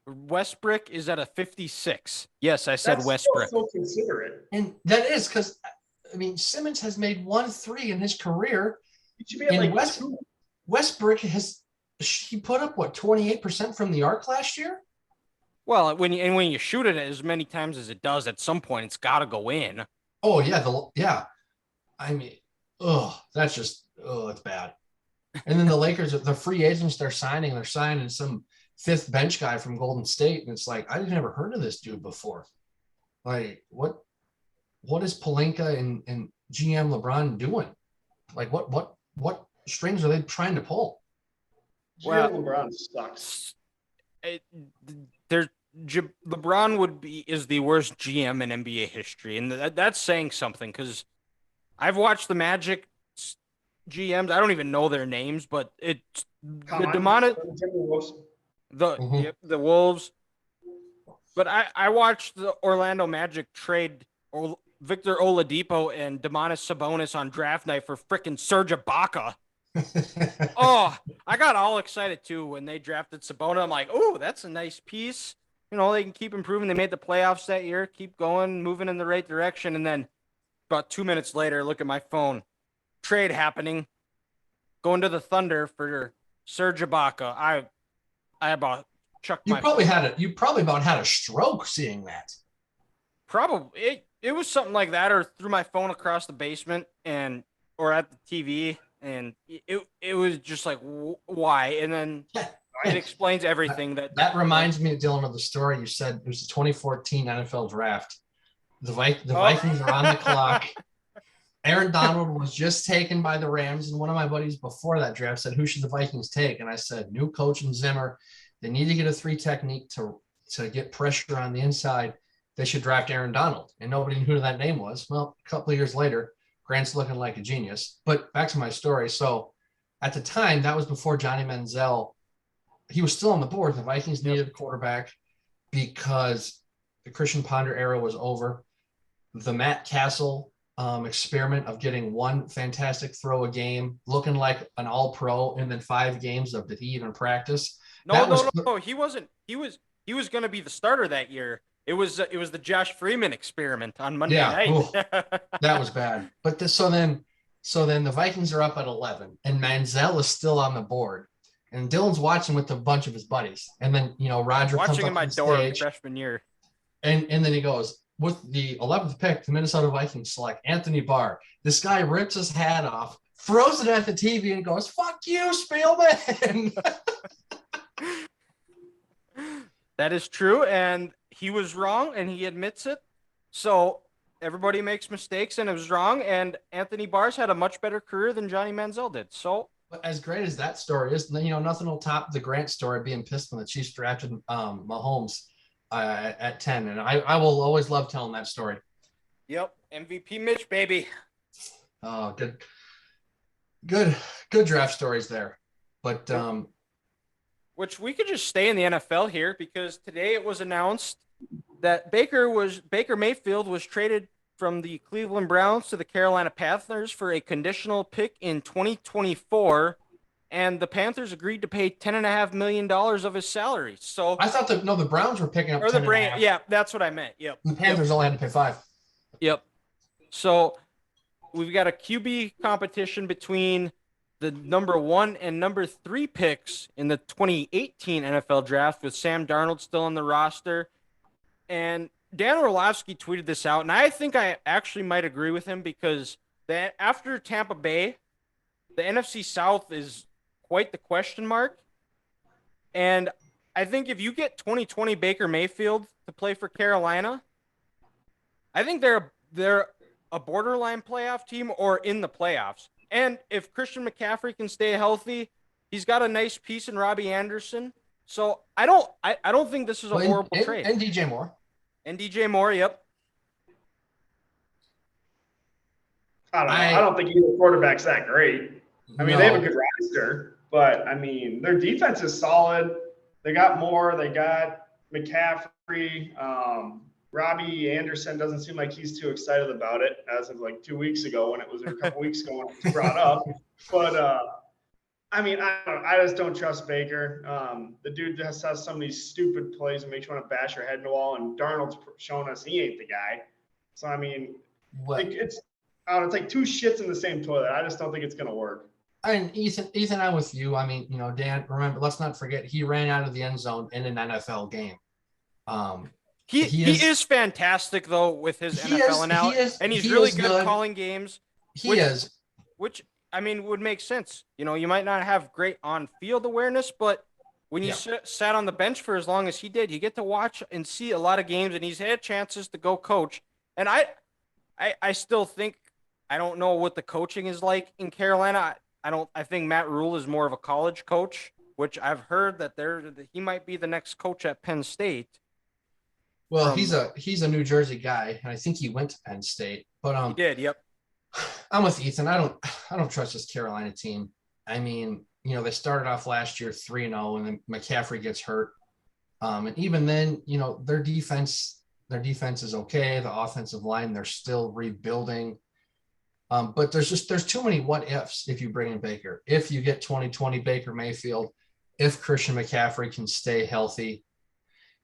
B: Westbrook is at a 56. Yes, I said
D: That's
B: Westbrook.
D: So considerate.
E: And that is because, I mean, Simmons has made 1 3 in his career.
D: It should be at
E: And
D: like two.
E: Westbrook he put up, what, 28% from the arc last year?
B: Well, when you shoot it as many times as it does, at some point it's got to go in.
E: Oh, yeah. I mean, it's bad. And then the Lakers, the free agents they're signing some 5th bench guy from Golden State. And it's like, I've never heard of this dude before. Like, what is Pelinka and GM LeBron doing? Like, what strings are they trying to pull?
B: Well,
D: LeBron sucks.
B: LeBron is the worst GM in NBA history, and that's saying something because I've watched the Magic GMs. I don't even know their names, but it's the Wolves. But I watched the Orlando Magic trade Victor Oladipo and Domantas Sabonis on draft night for frickin' Serge Ibaka. Oh, I got all excited too when they drafted Sabonis. I'm like, oh, that's a nice piece. You know, they can keep improving. They made the playoffs that year, keep going, moving in the right direction. And then about 2 minutes later, look at my phone. Trade happening. Going to the Thunder for Serge Ibaka. I about chucked
E: You
B: my
E: probably about had a stroke seeing that.
B: Probably. It was something like that, or threw my phone across the basement or at the TV. And it was just like, why? And then it explains everything. That
E: reminds me, Dylan, of the story you said. It was the 2014 NFL draft. The Vikings are on the clock. Aaron Donald was just taken by the Rams, and one of my buddies before that draft said, who should the Vikings take? And I said, new coach and Zimmer. They need to get a 3 technique to get pressure on the inside. They should draft Aaron Donald. And nobody knew who that name was. Well, a couple of years later, Grant's looking like a genius. But back to my story. So at the time, that was before Johnny Manziel. He was still on the board. The Vikings needed a quarterback because the Christian Ponder era was over. The Matt Castle experiment of getting 1 fantastic throw a game, looking like an all-pro, and then 5 games of did he even practice?
B: No. He wasn't. He was going to be the starter that year. It was the Josh Freeman experiment on Monday night.
E: That was bad. But so then the Vikings are up at 11, and Manziel is still on the board, and Dylan's watching with a bunch of his buddies, and then Roger
B: watching
E: comes up
B: in my
E: on
B: dorm
E: stage,
B: freshman year,
E: and then he goes, with the 11th pick, the Minnesota Vikings select Anthony Barr. This guy rips his hat off, throws it at the TV, and goes, "Fuck you, Spielman."
B: That is true, and he was wrong, and he admits it. So everybody makes mistakes, and it was wrong. And Anthony Barr's had a much better career than Johnny Manziel did. So,
E: but as great as that story is, nothing will top the Grant story being pissed when the Chiefs drafted Mahomes at 10, and I will always love telling that story.
B: Yep, MVP Mitch, baby.
E: Oh, good draft stories there. But
B: which we could just stay in the NFL here because today it was announced that Baker Mayfield was traded from the Cleveland Browns to the Carolina Panthers for a conditional pick in 2024, and the Panthers agreed to pay $10.5 million of his salary. So
E: I thought the Browns were picking up
B: or the Brand. Yeah, that's what I meant. Yep.
E: The Panthers only had to pay 5.
B: Yep. So we've got a QB competition between the number 1 and number 3 picks in the 2018 NFL draft with Sam Darnold still on the roster. And Dan Orlovsky tweeted this out, and I think I actually might agree with him because after Tampa Bay, the NFC South is quite the question mark. And I think if you get 2020 Baker Mayfield to play for Carolina, I think they're a borderline playoff team or in the playoffs. And if Christian McCaffrey can stay healthy, he's got a nice piece in Robbie Anderson. So I don't think this is a horrible trade.
E: And DJ Moore.
B: And DJ Moore, yep.
D: I don't know. I don't think either quarterback's that great. I mean, they have a good roster, but I mean, their defense is solid. They got Moore. They got McCaffrey. Robbie Anderson doesn't seem like he's too excited about it as of like 2 weeks ago when it was a couple weeks ago when it was brought up. But I mean, I just don't trust Baker. The dude just has some of these stupid plays and makes you want to bash your head in the wall. And Darnold's showing us he ain't the guy. So I mean, it's like two shits in the same toilet. I just don't think it's gonna work.
E: And Ethan, I'm with you. I mean, Dan, remember, let's not forget he ran out of the end zone in an NFL game.
B: He is fantastic though with his NFL analogy, and he's really good at calling games. Which I mean would make sense. You might not have great on-field awareness, but when you sat on the bench for as long as he did, you get to watch and see a lot of games, and he's had chances to go coach. And I still think I don't know what the coaching is like in Carolina. I think Matt Rule is more of a college coach, which I've heard that he might be the next coach at Penn State.
E: Well, he's a New Jersey guy, and I think he went to Penn State. But
B: he did, yep.
E: I'm with Ethan. I don't trust this Carolina team. I mean, they started off last year 3-0, and then McCaffrey gets hurt. And even then, their defense is okay. The offensive line, they're still rebuilding. But there's too many what ifs if you bring in Baker. If you get 2020 Baker Mayfield, if Christian McCaffrey can stay healthy,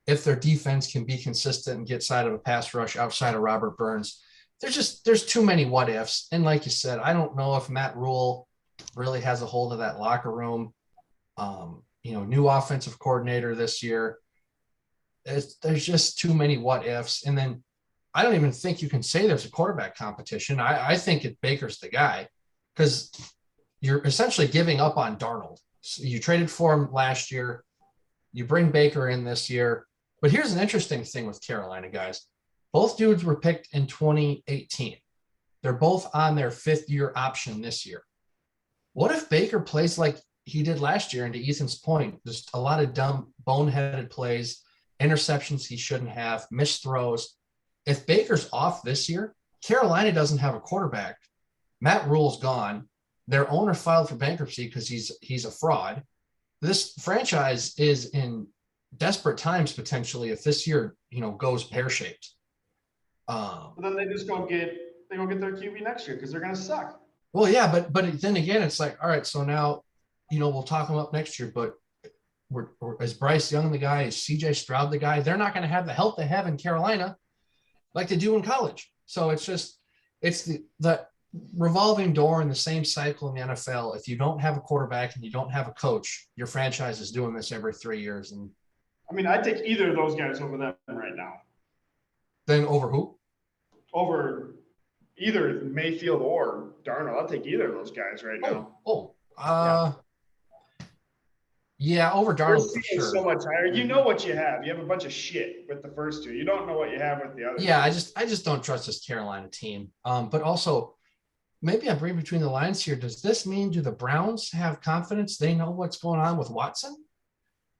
E: if their defense can be consistent and get side of a pass rush outside of Robert Burns, there's too many what ifs. And like you said, I don't know if Matt Rule really has a hold of that locker room. New offensive coordinator this year. There's just too many what ifs. And then I don't even think you can say there's a quarterback competition. I think Baker's the guy because you're essentially giving up on Darnold. So you traded for him last year. You bring Baker in this year. But here's an interesting thing with Carolina, guys. Both dudes were picked in 2018. They're both on their 5th-year option this year. What if Baker plays like he did last year, and to Ethan's point, just a lot of dumb, boneheaded plays, interceptions he shouldn't have, missed throws. If Baker's off this year, Carolina doesn't have a quarterback. Matt Rule's gone. Their owner filed for bankruptcy because he's a fraud. This franchise is in desperate times potentially if this year goes pear-shaped.
D: But then they just go get their QB next year because they're gonna suck.
E: Well, yeah, but then again, it's like, all right, so now we'll talk them up next year, but is Bryce Young the guy? Is CJ Stroud the guy? They're not going to have the help they have in Carolina like they do in college. So it's the revolving door in the same cycle in the NFL. If you don't have a quarterback and you don't have a coach, your franchise is doing this every 3 years. And
D: I mean, I'd take either of those guys over them right now.
E: Then over who?
D: Over either Mayfield or Darnold. I'll take either of those guys right now.
E: Yeah, over Darnold for sure.
D: So much higher. You know what you have. You have a bunch of shit with the first two. You don't know what you have with the other.
E: Yeah, I just don't trust this Carolina team. But also, maybe I'm reading between the lines here. Does this mean do the Browns have confidence they know what's going on with Watson?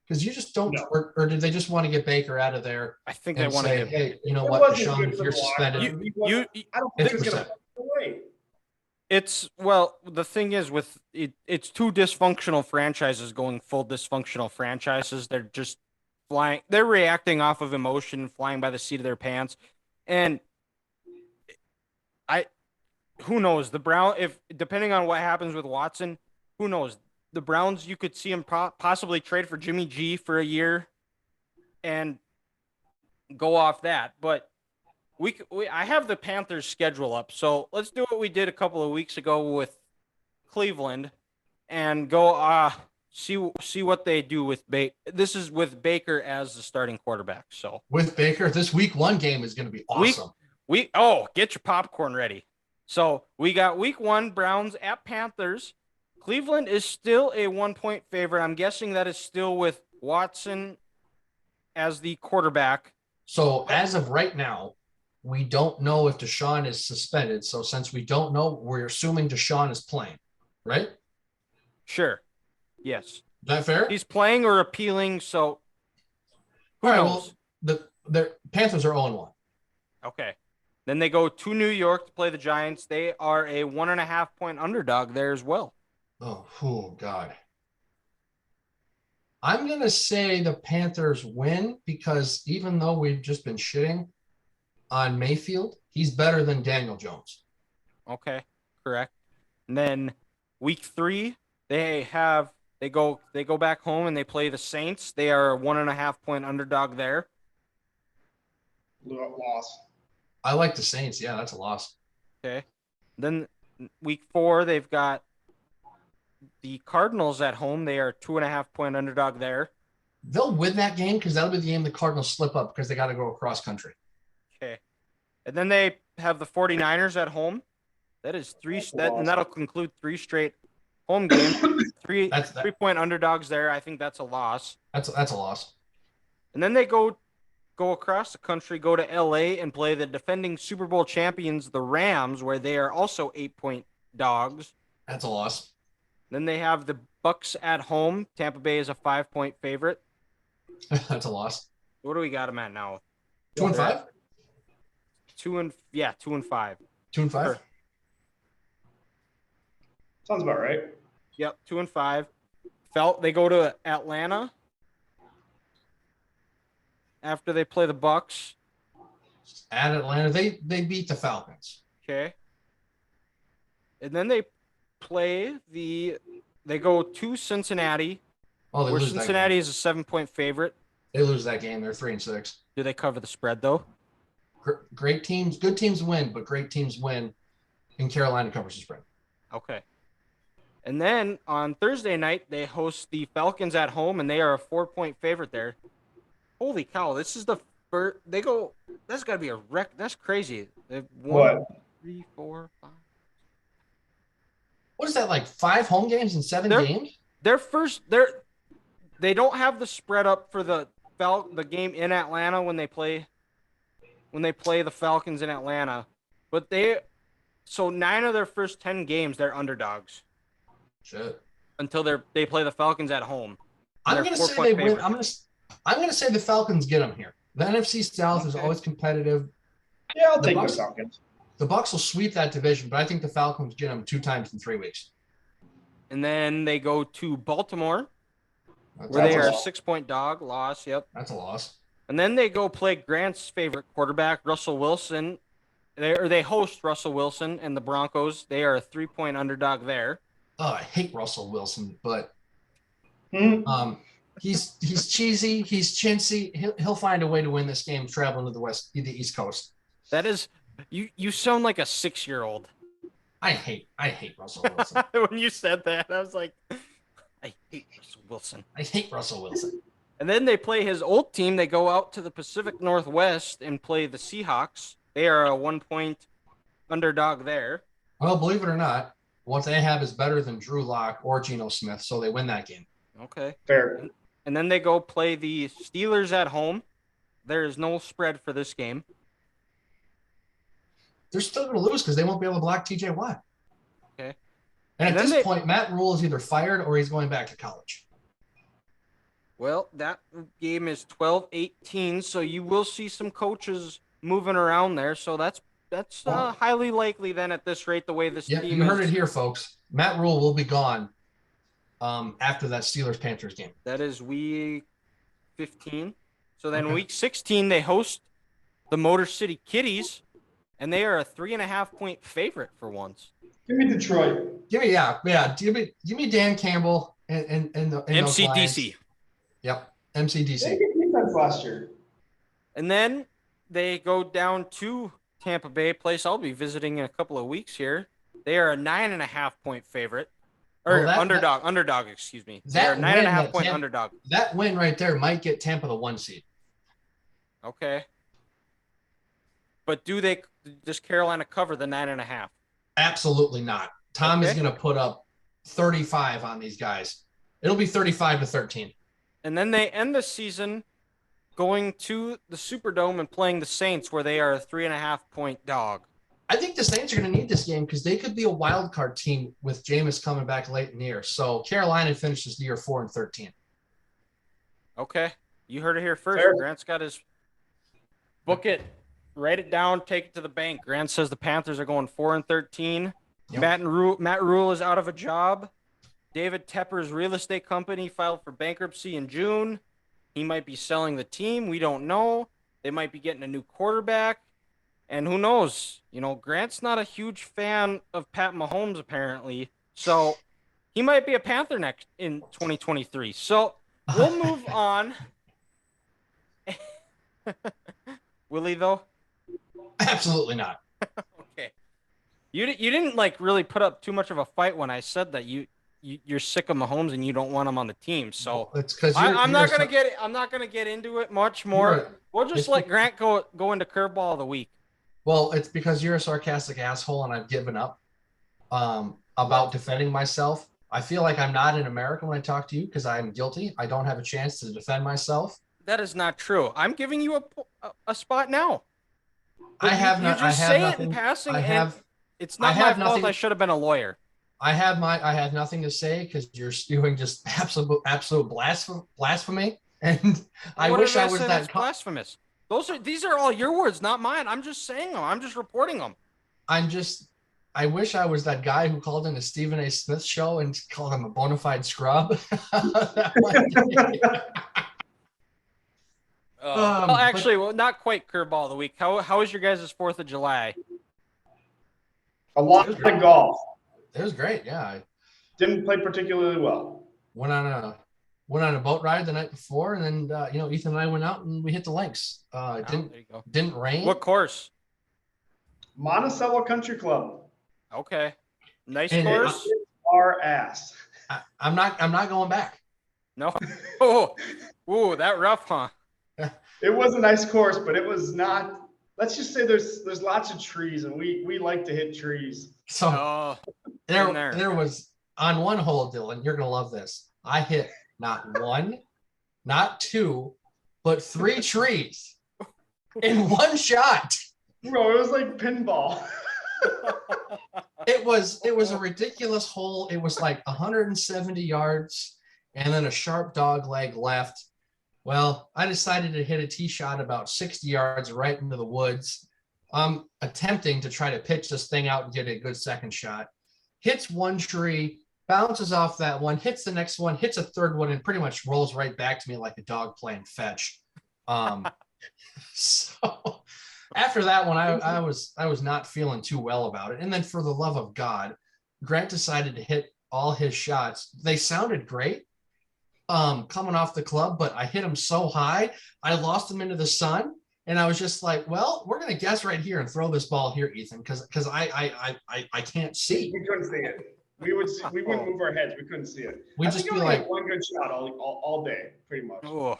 E: Because you just don't, or did they just want to get Baker out of there?
B: I think they want to get.
E: Hey, you know what, Deshaun, you're suspended.
D: I don't think it's going to away.
B: The thing is with it's two dysfunctional franchises going full dysfunctional franchises. They're just flying. They're reacting off of emotion, flying by the seat of their pants. And who knows depending on what happens with Watson, who knows? The Browns, you could see them possibly trade for Jimmy G for a year and go off that. But I have the Panthers schedule up. So let's do what we did a couple of weeks ago with Cleveland. and go see what they do with Baker. This is with Baker as the starting quarterback. So
E: With Baker, this week 1 game is going to be awesome.
B: Get your popcorn ready. So we got week 1, Browns at Panthers. Cleveland is still a 1-point favorite. I'm guessing that is still with Watson as the quarterback.
E: So as of right now, we don't know if Deshaun is suspended. So since we don't know, we're assuming Deshaun is playing, right?
B: Sure. Yes.
E: Is that fair?
B: He's playing or appealing, so who
E: All right,
B: knows?
E: well, the Panthers are 0-1.
B: Okay. Then they go to New York to play the Giants. They are a 1.5-point underdog there as well.
E: Oh, God. I'm going to say the Panthers win because even though we've just been shitting on Mayfield, he's better than Daniel Jones.
B: Okay, correct. And then week 3, they go back home and they play the Saints. They are a 1.5-point underdog there.
D: Loss.
E: I like the Saints. Yeah, that's a loss.
B: Okay. Then week 4, they've got the Cardinals at home. They are 2.5-point underdog there.
E: They'll win that game because that'll be the game the Cardinals slip up because they got to go across country.
B: Okay. And then they have the 49ers at home. That is and that'll conclude 3 straight home games. 3-point underdogs there. I think that's a loss.
E: That's a loss.
B: And then they go across the country, go to LA and play the defending Super Bowl champions, the Rams, where they are also 8-point dogs.
E: That's a loss.
B: Then they have the Bucks at home. Tampa Bay is a 5-point favorite.
E: That's a loss.
B: What do we got them at now?
E: 2-5?
B: 2-5.
E: 2-5?
B: Sure.
D: Sounds about right.
B: Yep, 2-5. They go to Atlanta after they play the Bucks.
E: At Atlanta, they beat the Falcons.
B: Okay. And then they go to Cincinnati.
E: Oh, they
B: where
E: lose
B: Cincinnati
E: that
B: is a 7-point favorite.
E: They lose that game. They're 3-6.
B: Do they cover the spread though?
E: Great teams, good teams win, but great teams win. And Carolina covers the spread.
B: Okay. And then on Thursday night, they host the Falcons at home, and they are a 4-point favorite there. Holy cow! This is the first. They go. That's got to be a wreck. That's crazy. They've won 3, 4, 5.
E: What is that, like 5 home games in 7 games?
B: They don't have the spread up for the game in Atlanta when they play the Falcons in Atlanta, but so 9 of their first 10 games they're underdogs.
E: Shit.
B: Until they play the Falcons at home.
E: I'm going to say they win. I'm going to say the Falcons get them here. The NFC South is always competitive.
D: Yeah, I'll take the Falcons.
E: The Bucs will sweep that division, but I think the Falcons get them 2 times in 3 weeks.
B: And then they go to Baltimore, where they are a 6-point dog. Loss, yep.
E: That's a loss.
B: And then they go play Grant's favorite quarterback, Russell Wilson. They host Russell Wilson and the Broncos. They are a 3-point underdog there.
E: Oh, I hate Russell Wilson, but he's cheesy, he's chintzy. He'll find a way to win this game traveling to the East Coast.
B: That is, you sound like a 6-year-old.
E: I hate Russell Wilson.
B: When you said that, I was like, I hate Russell Wilson.
E: I hate Russell Wilson.
B: And then they play his old team. They go out to the Pacific Northwest and play the Seahawks. They are a 1-point underdog there.
E: Well, believe it or not, what they have is better than Drew Lock or Geno Smith, so they win that game.
B: Okay.
D: Fair.
B: And then they go play the Steelers at home. There is no spread for this game.
E: They're still going to lose because they won't be able to block TJ Watt.
B: Okay.
E: And at this point, Matt Rule is either fired or he's going back to college.
B: Well, that game is 12-18, so you will see some coaches moving around there. So that's highly likely then at this rate, the way this team is.
E: You heard it here, folks. Matt Rule will be gone after that Steelers-Panthers game.
B: That is week 15. So then week 16, they host the Motor City Kitties, and they are a 3.5-point favorite for once.
D: Give me Detroit.
E: Give me Dan Campbell and
B: MCDC.
E: Yep, MCDC.
D: They did defense last year.
B: And then they go down to Tampa Bay, place I'll be visiting in a couple of weeks here. They are a 9.5-point favorite. Or
E: Well,
B: underdog, excuse me.
E: that
B: They're a 9.5
E: win
B: point
E: that
B: underdog.
E: That win right there might get Tampa the 1 seed.
B: Okay. But does Carolina cover the 9.5?
E: Absolutely not. Tom is
B: Okay.
E: going to put up 35 on these guys. It'll be 35-13.
B: And then they end the season going to the Superdome and playing the Saints, where they are a 3.5 point dog.
E: I think the Saints are going to need this game because they could be a wild card team with Jameis coming back late in the year. So Carolina finishes the year 4-13.
B: Okay. You heard it here first.
D: Fair.
B: Grant's got his book it, write it down, take it to the bank. Grant says the Panthers are going 4-13.
E: Yep.
B: Matt Rule is out of a job. David Tepper's real estate company filed for bankruptcy in June. He might be selling the team. We don't know. They might be getting a new quarterback. And who knows? You know, Grant's not a huge fan of Pat Mahomes, apparently. So he might be a Panther next in 2023. So we'll move on. Will he, though?
E: Absolutely not.
B: Okay. You didn't like really put up too much of a fight when I said that you're sick of Mahomes and you don't want him on the team. So
E: It's because
B: I'm not gonna get into it much more. We'll just let Grant go into curveball of the week.
E: Well, it's because you're a sarcastic asshole and I've given up about defending myself. I feel like I'm not in America when I talk to you because I'm guilty. I don't have a chance to defend myself.
B: That is not true. I'm giving you a spot now.
E: I have
B: You
E: not.
B: just
E: I have
B: say
E: nothing.
B: it in passing.
E: I have.
B: It's not
E: I
B: my
E: have
B: fault.
E: nothing-
B: I should have been a lawyer.
E: I have nothing to say because you're spewing just absolute blasphemy. And I
B: What
E: wish
B: did
E: I was
B: say
E: that.
B: that's blasphemous. These are all your words, not mine. I'm just saying them. I'm just reporting them.
E: I wish I was that guy who called in the Stephen A. Smith show and called him a bona fide scrub.
B: Well, actually, not quite curveball of the week. How was your guys' 4th of July?
D: A lot of golf.
E: It was great. Yeah. I
D: Didn't play particularly well.
E: went on a boat ride the night before, and then Ethan and I went out and we hit the links. It
B: There you go.
E: didn't rain.
B: What course?
D: Monticello Country Club.
B: Okay. Nice
E: And
B: course.
D: Our ass.
E: I'm not going back.
B: No. Oh, ooh, that rough, huh?
D: It was a nice course, but it was not. Let's just say there's lots of trees, and we like to hit trees.
E: So
B: Oh, been there.
E: there was on one hole, Dylan. You're gonna love this. I hit not one, not two, but 3 trees in one shot.
D: Bro, it was like pinball.
E: It was a ridiculous hole. It was like 170 yards and then a sharp dog leg left. Well, I decided to hit a tee shot about 60 yards right into the woods. I'm attempting to try to pitch this thing out and get a good second shot. Hits one tree, bounces off that one, hits the next one, hits a third one, and pretty much rolls right back to me like a dog playing fetch. So after that one, I was not feeling too well about it. And then for the love of God, Grant decided to hit all his shots. They sounded great coming off the club, but I hit them so high, I lost them into the sun. And I was just like, well, we're going to guess right here and throw this ball here, Ethan, because I can't see.
D: We couldn't see it. We wouldn't move our heads. We couldn't see it.
E: We
D: I
E: just
D: think
E: be
D: I only
E: like,
D: had one good shot all day, pretty much.
B: Oh,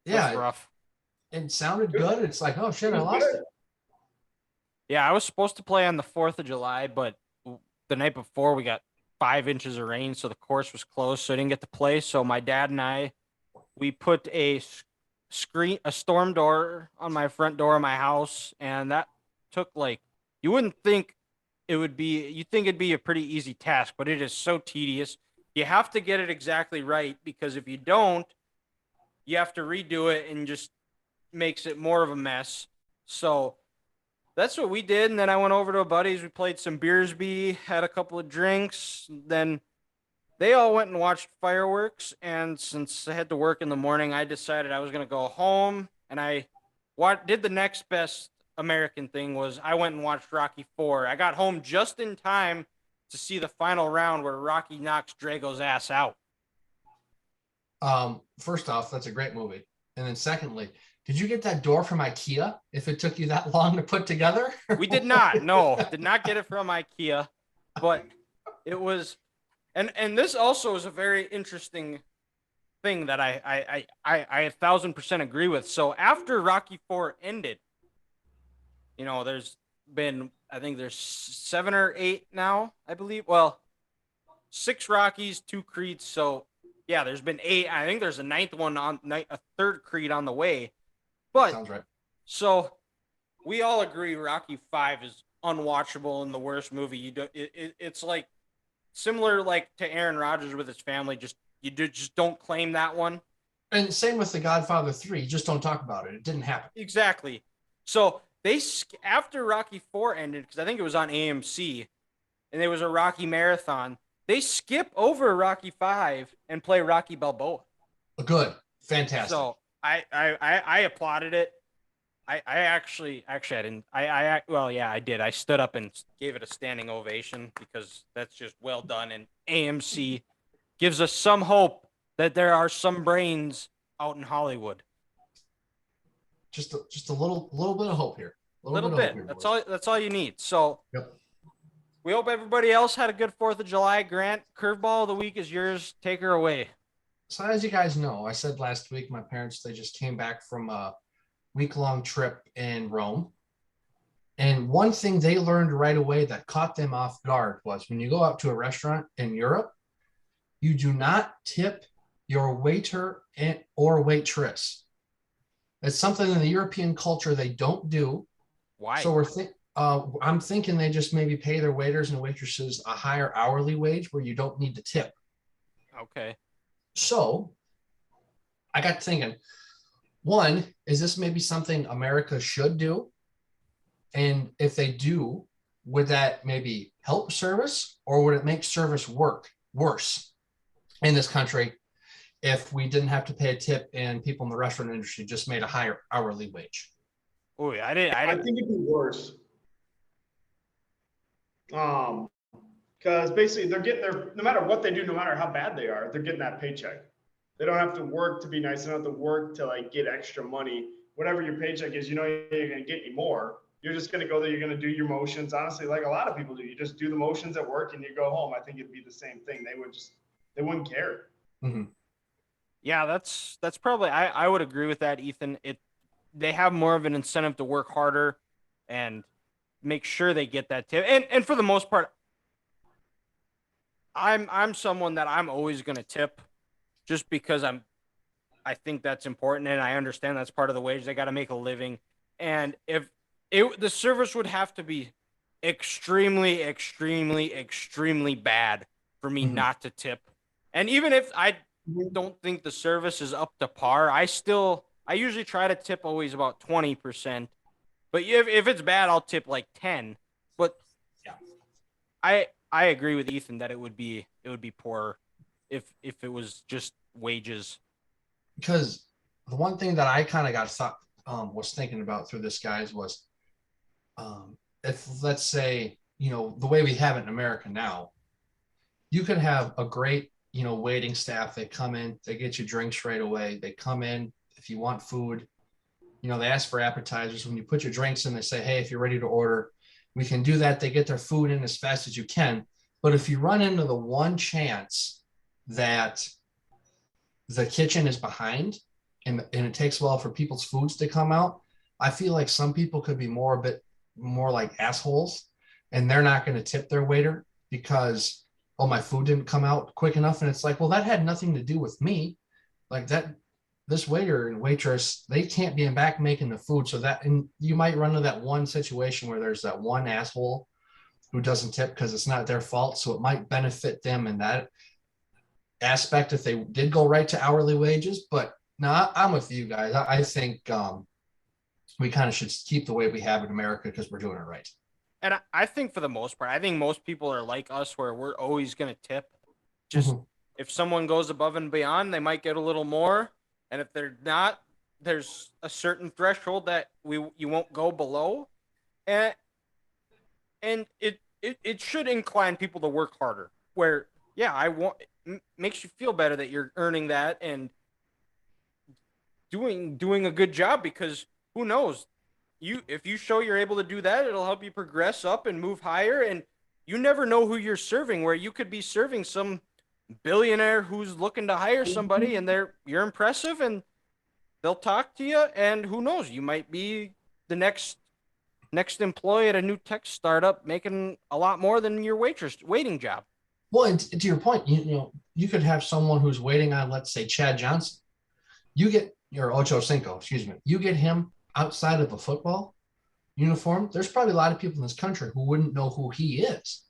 E: yeah,
B: that's rough.
E: it sounded good. It's like, oh shit, I lost it.
B: Yeah, I was supposed to play on the 4th of July, but the night before we got 5 inches of rain, so the course was closed, so I didn't get to play. So my dad and I, we put a storm door on my front door of my house, and that took you wouldn't think you'd think it'd be a pretty easy task, but it is so tedious. You have to get it exactly right, because if you don't, you have to redo it and just makes it more of a mess. So that's what we did. And then I went over to a buddy's. We played some Beersby, had a couple of drinks. Then they all went and watched fireworks. And since I had to work in the morning, I decided I was going to go home. And I did the next best American thing was I went and watched Rocky IV. I got home just in time to see the final round where Rocky knocks Drago's ass out.
E: First off, that's a great movie. And then secondly, did you get that door from IKEA if it took you that long to put together?
B: We did not. No, did not get it from IKEA, but it was And this also is a very interesting thing that I 1,000% agree with. So after Rocky 4 ended, there's been, I think there's 7 or 8 now, I believe. Well, 6 Rockies, 2 Creeds. So yeah, there's been 8. I think there's a 9th one a 3rd Creed on the way. But
E: Sounds right.
B: so we all agree Rocky 5 is unwatchable and the worst movie. It's like similar like to Aaron Rodgers with his family. Just don't claim that one.
E: And same with The Godfather 3. Just don't talk about it. It didn't happen.
B: Exactly. So after Rocky 4 ended, because I think it was on AMC, and there was a Rocky marathon, they skip over Rocky 5 and play Rocky Balboa.
E: Good. Fantastic.
B: So I applauded it. I actually I didn't. Well, yeah, I did. I stood up and gave it a standing ovation because that's just well done. And AMC gives us some hope that there are some brains out in Hollywood.
E: Just a little bit of hope here.
B: Little bit. That's all you need. So
E: Yep.
B: we hope everybody else had a good 4th of July. Grant, curveball of the week is yours. Take her away.
E: So as you guys know, I said last week, my parents, they just came back from a week-long trip in Rome. And one thing they learned right away that caught them off guard was when you go out to a restaurant in Europe, you do not tip your waiter or waitress. It's something in the European culture they don't do.
B: Why?
E: So I'm thinking they just maybe pay their waiters and waitresses a higher hourly wage where you don't need to tip.
B: Okay.
E: So I got thinking, one, is this maybe something America should do? And if they do, would that maybe help service or would it make service worse in this country if we didn't have to pay a tip and people in the restaurant industry just made a higher hourly wage?
B: Oh,
D: I think it'd be worse. Because basically they're getting no matter what they do, no matter how bad they are, they're getting that paycheck. They don't have to work to be nice. They don't have to work to like get extra money. Whatever your paycheck is, you're going to get any more. You're just going to go there. You're going to do your motions. Honestly, like a lot of people do. You just do the motions at work and you go home. I think it'd be the same thing. They wouldn't care.
E: Mm-hmm.
B: Yeah, that's probably, I would agree with that, Ethan. They have more of an incentive to work harder and make sure they get that tip. And for the most part, I'm someone that I'm always going to tip just because I think that's important and I understand that's part of the wage. They got to make a living. And if the service would have to be extremely, extremely, extremely bad for me not to tip. And even if I don't think the service is up to par, I usually try to tip always about 20%. But if it's bad, I'll tip like 10. But
E: yeah,
B: I agree with Ethan that it would be poor if it was just wages.
E: Because the one thing that I kind of was thinking about through this, guys, was if let's say, the way we have it in America now, you could have a great, waiting staff. They come in, they get you drinks right away. They come in, if you want food, they ask for appetizers. When you put your drinks in, they say, hey, if you're ready to order, we can do that. They get their food in as fast as you can. But if you run into the one chance that the kitchen is behind and it takes a while for people's foods to come out, I feel like some people could be a bit more like assholes and they're not going to tip their waiter because, oh, my food didn't come out quick enough. And it's like, well, that had nothing to do with me. Like that, this waiter and waitress, they can't be in back making the food. So and you might run into that one situation where there's that one asshole who doesn't tip because it's not their fault. So it might benefit them in that aspect if they did go right to hourly wages. But no, I'm with you guys. I think we kind of should keep the way we have in America because we're doing it right.
B: And I think for the most part, I think most people are like us where we're always going to tip. Just if someone goes above and beyond, they might get a little more. And if they're not, there's a certain threshold that you won't go below. And it should incline people to work harder where, yeah, makes you feel better that you're earning that and doing a good job because who knows? If you show you're able to do that, it'll help you progress up and move higher. And you never know who you're serving, where you could be serving some billionaire who's looking to hire somebody, and you're impressive, and they'll talk to you, and who knows, you might be the next employee at a new tech startup making a lot more than your waiting job.
E: Well, and to your point, you know, you could have someone who's waiting on, let's say, Chad Johnson. You get your Ocho Cinco, excuse me. You get him outside of a football uniform. There's probably a lot of people in this country who wouldn't know who he is.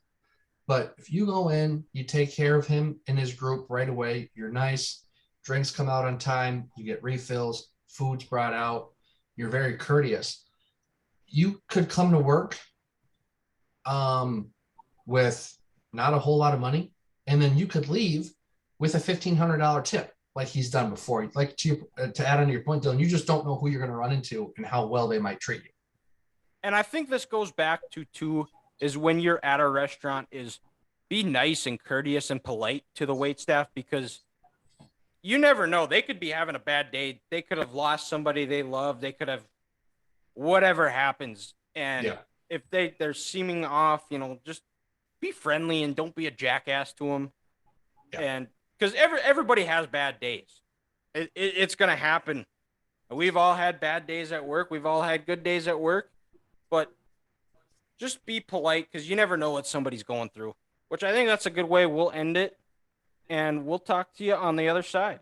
E: But if you go in, you take care of him and his group right away, you're nice, drinks come out on time, you get refills, food's brought out, you're very courteous. You could come to work with not a whole lot of money, and then you could leave with a $1,500 tip, like he's done before. Like to add on to your point, Dylan, you just don't know who you're going to run into and how well they might treat you.
B: And I think this goes back to is when you're at a restaurant, is be nice and courteous and polite to the wait staff, because you never know. They could be having a bad day. They could have lost somebody they love. They could have whatever happens. And if they're seeming off, you know, just be friendly and don't be a jackass to them. Yeah. And because everybody has bad days. It's going to happen. We've all had bad days at work. We've all had good days at work. But just be polite, because you never know what somebody's going through, which I think that's a good way we'll end it. And we'll talk to you on the other side.